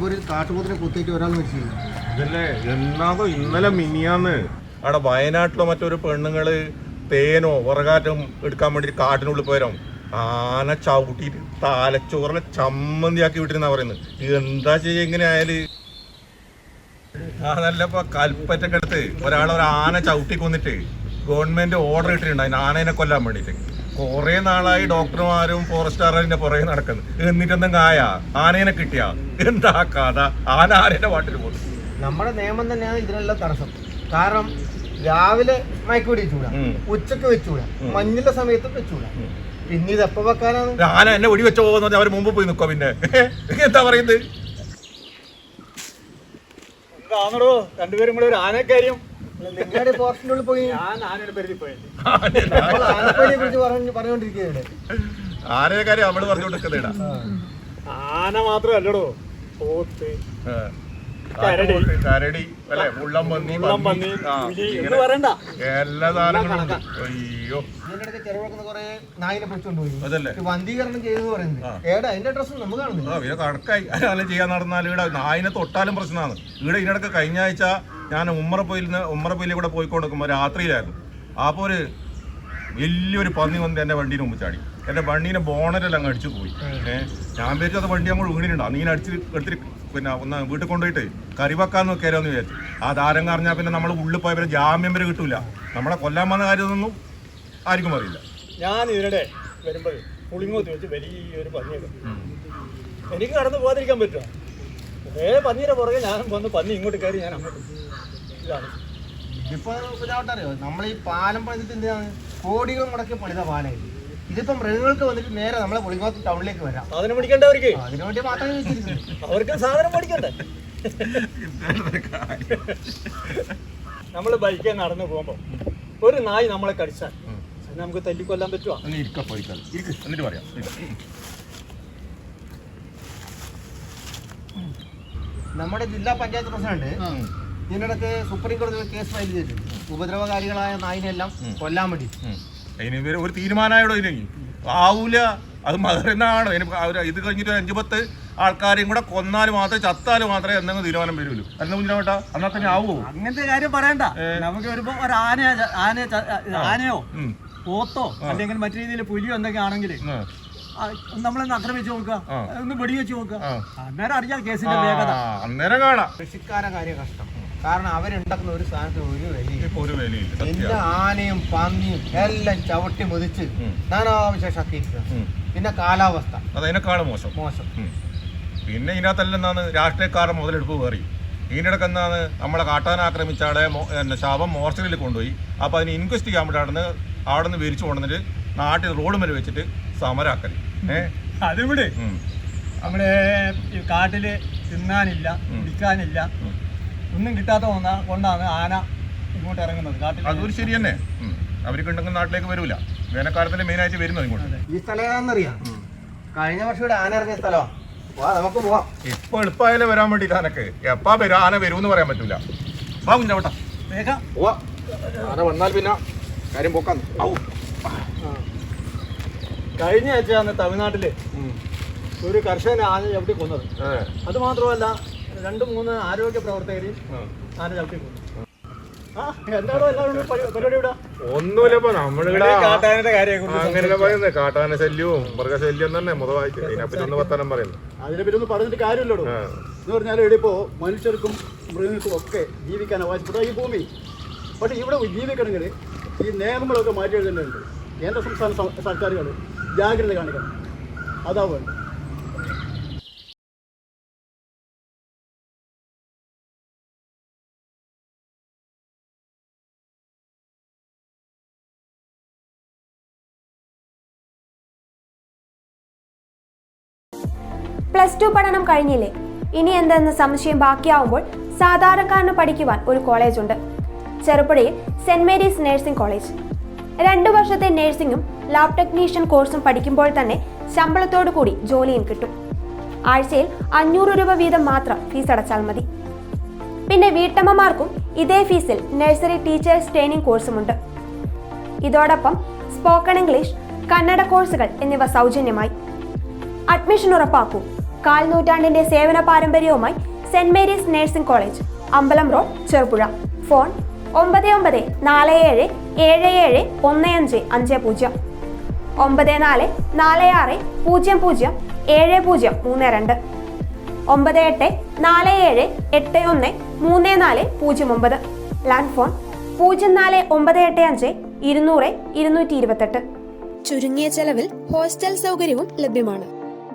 നിലമ്പൂരിൽ കാട്ടുപോത്തിനെ കുത്തിയിട്ട് ഒരാൾ മരിച്ചില്ല. ഇതല്ലേ എന്നാതോ ഇന്നലെ മിനിയാന്ന് അവിടെ വയനാട്ടിലോ മറ്റൊരു പെണ്ണുങ്ങള് തേനോ വിറകാറ്റം എടുക്കാൻ വേണ്ടി കാട്ടിനുള്ളിൽ പോയാലും ആന ചവിട്ടിട്ട് തലച്ചോറിനെ ചമ്മന്തിയാക്കി വിട്ടിരുന്നാ പറയുന്നത്. എന്താ ചെയ്യാ ഇങ്ങനെ ആയാല്? അതല്ലപ്പോ കൽപ്പറ്റൊക്കെ എടുത്ത് ഒരു ആന ചവിട്ടി കൊന്നിട്ട് ഗവൺമെന്റ് ഓർഡർ ഇട്ടിട്ടുണ്ട് അതിന് ആനേനെ കൊല്ലാൻ വേണ്ടിയിട്ട്. കുറെ നാളായി ഡോക്ടർമാരും ഫോറസ്റ്റുകാരൻ്റെ പുറകെ നടക്കുന്നു. എന്നിട്ടെന്തെങ്കിലും ആനേനെ കിട്ടിയാ എന്താ കഥ? ആന ആനേന്റെ പാട്ടിൽ പോകും. നമ്മുടെ നിയമം തന്നെയാണ് ഇതിനെല്ലാം തടസ്സം. കാരണം രാവിലെ മയക്കുപിടി വെച്ചുകൂടാ, ഉച്ചക്ക് വെച്ചുകൂടാ, മഞ്ഞിന്റെ സമയത്തും വെച്ചുകൂടാ. പിന്നെ ഇത് എപ്പോ വെക്കാനാണ്? ആന എന്നെ വെടി വെച്ചോ എന്ന് അവർ മുമ്പ് പോയി നിൽക്കോ. പിന്നെ എന്താ പറയുന്നത്? എന്താണോ രണ്ടുപേരും കൂടെ ഒരു ആനക്കാര്യം നിങ്ങളുടെ ഫോറസ്റ്റിനുള്ളിൽ പോയി ആനയുടെ പേരിൽ പോയത്. ആനപ്പേടിയെ കുറിച്ച് പറഞ്ഞുകൊണ്ടിരിക്കുകയാണ്. ആനയെ കാര്യം അവള് പറഞ്ഞുകൊണ്ടിരിക്കുന്നേടാ. ആന മാത്രമല്ലടോ, പോത്ത്, കരടി അല്ലെ, മുള്ളംപന്നി, പറയണ്ട എല്ലാ സാധനങ്ങളും. അയ്യോ ഇതിനിടയ്ക്ക് ചെലവാക്കുന്ന കുറെ നായിനെ പിടിച്ചോണ്ടുപോയി. അതല്ലേ വന്ധീകരണം ചെയ്തെന്ന് പറയുന്നത്. ഏടാ അതിന്റെ ഡ്രസ്സും നമുക്ക് കാണുന്നില്ല. പിന്നെ കണക്കായി അതെല്ലാം ചെയ്യാൻ നടന്നാൽ ഇവിടെ നായിനെ തൊട്ടാലും പ്രശ്നമാണ്. ഇവിടെ ഇതിനിടയ്ക്ക് കഴിഞ്ഞ ആഴ്ച ഞാൻ ഉമ്മറപ്പൊയിലെ കൂടെ പോയിക്കൊണ്ടിരിക്കുമ്പോൾ രാത്രിയിലായിരുന്നു. അപ്പോൾ ഒരു വലിയൊരു പന്നി വന്ന് എൻ്റെ വണ്ടീനെ മുമ്പ് ചാടി. എൻ്റെ വണ്ടീനെ ബോണറ്റെല്ലാം അങ്ങ് അടിച്ചു പോയി. ഞാൻ വിചാരിച്ചു അത് വണ്ടി അങ്ങോട്ട് വീണിട്ടുണ്ടോ, നീ എടുത്തിട്ട് പിന്നെ ഒന്ന് വീട്ടിൽ കൊണ്ടുപോയിട്ട് കറി വെക്കാൻ നോക്കിയാലോ എന്ന് വിചാരിച്ചു. ആ താരം കറിഞ്ഞാൽ പിന്നെ നമ്മൾ ഉള്ളിൽ പോയ പിന്നെ ജാമ്യം വരെ കിട്ടൂല. നമ്മളെ കൊല്ലാൻ വന്ന കാര്യമൊന്നും ആർക്കും അറിയില്ല. ഞാൻ ഇതിനിടെ വരുമ്പോൾ പുളിങ്ങോത്ത് വെച്ച് വലിയൊരു പന്നിയൊക്കെ എനിക്ക് കടന്നു പോകാതിരിക്കാൻ പറ്റുമോ? പന്നീരെ പുറകെ ഞാനും വന്ന് പന്നി ഇങ്ങോട്ട് കയറി ഞാൻ അങ്ങോട്ട്. ഇതാണ് ഇതിപ്പോ അറിയോ, നമ്മൾ ഈ പാലം പണിതിട്ട് എന്തിനാണ് കോടികൾ മുടക്കി പണിത പാലായിരുന്നു. ഇതിപ്പോ മൃഗങ്ങൾക്ക് വന്നിട്ട് നേരെ നമ്മളെ പുളിങ്ങോത്ത് ടൗണിലേക്ക് വരാം. സാധനം മേടിക്കണ്ടവർക്ക് അതിനു വേണ്ടി മാത്രമേ വെച്ചിരിക്കുന്നത്. അവർക്ക് സാധനം മേടിക്കണ്ടേ? നമ്മൾ ബൈക്കിൽ നടന്നു പോകുമ്പോൾ ഒരു നായി നമ്മളെ കടിച്ചാൽ നമുക്ക് തല്ലിക്കൊല്ലാൻ പറ്റുമോ? എന്നിട്ട് പറയാം. നമ്മുടെ ജില്ലാ പഞ്ചായത്ത് പ്രസിഡന്റ് ഇതിനിടയ്ക്ക് സുപ്രീം കോടതിയിൽ കേസ് ഫയൽ ചെയ്തിട്ടുണ്ട്. ഉപദ്രവകാരികളായ നായിനെല്ലാം കൊല്ലാൻ വേണ്ടി. അതിന് ഒരു തീരുമാനമായോടോ ഇതിനെങ്കിൽ ആവൂല. അത് മകരെന്നാണ് ഇത് കഴിഞ്ഞിട്ട് 5-10 ആൾക്കാരെയും കൂടെ കൊന്നാലും മാത്രമേ ചത്താലും മാത്രമേ എന്തെങ്കിലും തീരുമാനം വരുള്ളൂ. എന്നാ കുഞ്ഞാവട്ടാ എന്നാൽ തന്നെ ആവുമോ? അങ്ങനത്തെ കാര്യം പറയണ്ട. നമുക്ക് വരുമ്പോ ഒരു ആനയോ പോത്തോ അല്ലെങ്കിൽ മറ്റു രീതിയിൽ പുലിയോ എന്തൊക്കെ ആണെങ്കിൽ നമ്മളൊന്ന് ആക്രമിച്ചു നോക്കുക, ഒന്ന് വെടിവെച്ച് നോക്കുക. അന്നേരം അറിയാം കേസിന്റെ വേഗത. അന്നേരം കാണാം. കൃഷിക്കാരെ കാര്യം കഷ്ടം. കാരണം അവരുണ്ടാക്കുന്ന ഒരു സാധനത്തിന് ഒരു വിലയില്ല. എല്ലാ ആനയും പന്നിയും എല്ലാം ചവിട്ടി മുതിച്ച് നാനാവിശേഷാക്കിയിരിക്കുക. പിന്നെ കാലാവസ്ഥ അതിനേക്കാളും മോശം. പിന്നെ ഇതിനകത്തെല്ലാം എന്താണ് രാഷ്ട്രീയക്കാരുടെ മുതലെടുപ്പ് കയറി. ഇതിനിടയ്ക്ക് എന്താണ് നമ്മളെ കാട്ടാന ആക്രമിച്ചാളെ ശവം മോർച്ചറിയിൽ കൊണ്ടുപോയി. അപ്പോൾ അതിന് ഇൻക്വസ്റ്റ് ചെയ്യാൻ വേണ്ടി അവിടെ നിന്ന് വിരിച്ചു കൊണ്ടുവന്നിട്ട് നാട്ടിൽ റോഡ് മേലെ വെച്ചിട്ട് സമരാക്കല്. അതിവിടെ നമ്മുടെ കാട്ടില് തിന്നാനില്ല, കുടിക്കാനില്ല, ഒന്നും കിട്ടാത്ത കൊണ്ടാണ് ആന ഇങ്ങോട്ട് ഇറങ്ങുന്നത് കാട്ടിൽ. അതൊരു ശരി തന്നെ. അവർക്ക് ഉണ്ടെങ്കിൽ നാട്ടിലേക്ക് വരൂല. വേനൽക്കാലത്തിൽ മെയിനായിട്ട് വരുന്നത് ഇങ്ങോട്ട്. ഈ സ്ഥലം ഏതാണെന്നറിയാം? കഴിഞ്ഞ വർഷം ഇവിടെ ആന ഇറങ്ങിയ സ്ഥലമാണ്. നമുക്ക് പോവാം. ഇപ്പൊ എളുപ്പമായാലും വരാൻ വേണ്ടിട്ട് ആനക്ക് എപ്പാ വരും, ആന വരുമെന്ന് പറയാൻ പറ്റൂല. വാ കുഞ്ഞാവട്ടാ വേഗം പോവാ. ആന വന്നാൽ പിന്നെ കാര്യം പോക്കാന്ന്. കഴിഞ്ഞ ആഴ്ചയാണ് തമിഴ്നാട്ടില് ഒരു കർഷകനെ ആന ചവിട്ടി കൊന്നത്. അത് മാത്രമല്ല 2-3 ആരോഗ്യ പ്രവർത്തകരെയും ആന ചവിട്ടി കൊന്നു. എന്താണോ എല്ലാവരും പരിപാടി ഇവിടെ? ഒന്നുമില്ലപ്പോ നമ്മളിവിടെ കാട്ടാനയുടെ കാര്യം അങ്ങനെയല്ല പറയുന്നത്. കാട്ടാന ശല്യവും മൃഗശല്യം തന്നെ മുതലായിട്ട് അതിനെപ്പറ്റി ഒന്ന് വർത്തമാനം പറയുന്നത്. അതിനെപ്പറ്റി ഒന്നും പറഞ്ഞിട്ട് കാര്യമില്ലടോ. എന്ന് പറഞ്ഞാൽ ഇവിടെ ഇപ്പോൾ മനുഷ്യർക്കും മൃഗങ്ങൾക്കും ഒക്കെ ജീവിക്കാൻ അവകാശപ്പെട്ട ഈ ഭൂമി. പക്ഷേ ഇവിടെ ജീവിക്കണമെങ്കിൽ ഈ നിയമങ്ങളൊക്കെ മാറ്റി എഴുതേണ്ടതുണ്ട്. കേന്ദ്ര സംസ്ഥാന സർക്കാരുകൾ ജാഗ്രത കാണിക്കണം. അതാ വേണ്ടത്. +2 പഠനം കഴിഞ്ഞില്ലേ? ഇനി എന്തെന്ന് സംശയം ബാക്കിയാവുമ്പോൾ സാധാരണക്കാരന് പഠിക്കുവാൻ ഒരു കോളേജുണ്ട്. ചെറുപുഴയിൽ സെന്റ് മേരീസ് നഴ്സിംഗ് കോളേജ്. 2 വർഷത്തെ നഴ്സിംഗും ലാബ് ടെക്നീഷ്യൻ കോഴ്സും പഠിക്കുമ്പോൾ തന്നെ ശമ്പളത്തോടു കൂടി ജോലിയും കിട്ടും. ആഴ്ചയിൽ 500 രൂപ വീതം മാത്രം ഫീസ് അടച്ചാൽ മതി. പിന്നെ വീട്ടമ്മമാർക്കും ഇതേ ഫീസിൽ നഴ്സറി ടീച്ചേഴ്സ് ട്രെയിനിങ് കോഴ്സുമുണ്ട്. ഇതോടൊപ്പം സ്പോക്കൺ ഇംഗ്ലീഷ്, കന്നഡ കോഴ്സുകൾ എന്നിവ സൗജന്യമായി. അഡ്മിഷൻ ഉറപ്പാക്കൂ. കാൽനൂറ്റാണ്ടിന്റെ സേവന പാരമ്പര്യവുമായി സെന്റ് മേരീസ് നഴ്സിംഗ് കോളേജ്, അമ്പലം road, Cherupuzha. Phone 9947771550, 9446007032, 9847813409. Land phone 04985 200 228. ചുരുങ്ങിയ ചെലവിൽ ഹോസ്റ്റൽ സൗകര്യവും ലഭ്യമാണ്.